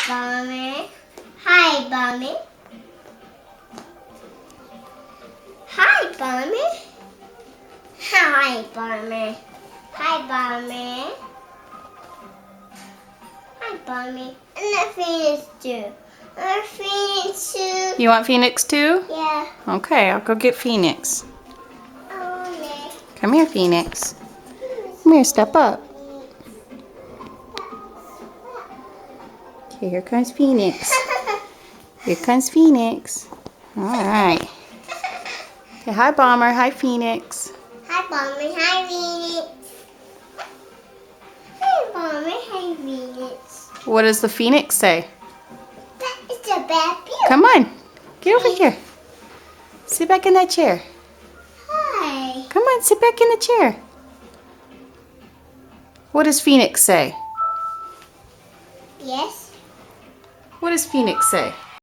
Bomber. Hi, Bomber. Hi, Bomber. Hi, Bomber. Hi, Bomber. Hi, Bomber. And the Phoenix too. And the Phoenix too. You want Phoenix too? Yeah. Okay, I'll go get Phoenix. Oh, Come here, Phoenix. Come here, step up. Okay, here comes Phoenix. Here comes Phoenix. All right. Okay, hi, Bomber. Hi, Phoenix. Hi, Bomber. Hi, Phoenix. Hi, Bomber. Hi, Phoenix. What does the Phoenix say? That is a bad view. Come on. Get over here. Sit back in that chair. Hi. Come on, sit back in the chair. What does Phoenix say? Yes. What does Phoenix say?